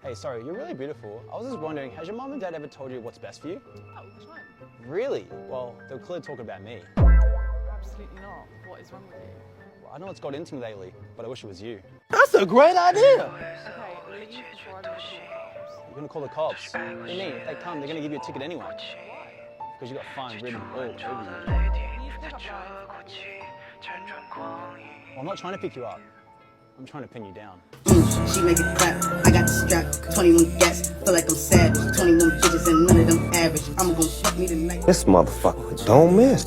Hey, sorry, you're really beautiful. I was just wondering, has your mom and dad ever told you what's best for you? Oh, all the time. Really? Well, they were clearly talking about me. Absolutely not. What is wrong with you? Well, I know what's got into me lately, but I wish it was you. That's a great idea. Okay, leave before I lose you. You're gonna call the cops. What do you mean? If they come, they're gonna give you a ticket anyway. Because you got fine written all over you. You pick up right. Well, I'm not trying to pick you up. I'm trying to pin you down. She make it clap. I got the strap. 21 gas. Feel like I'm savage. 21 bitches and none of them average. I'm gonna fuck me tonight. This motherfucker don't miss.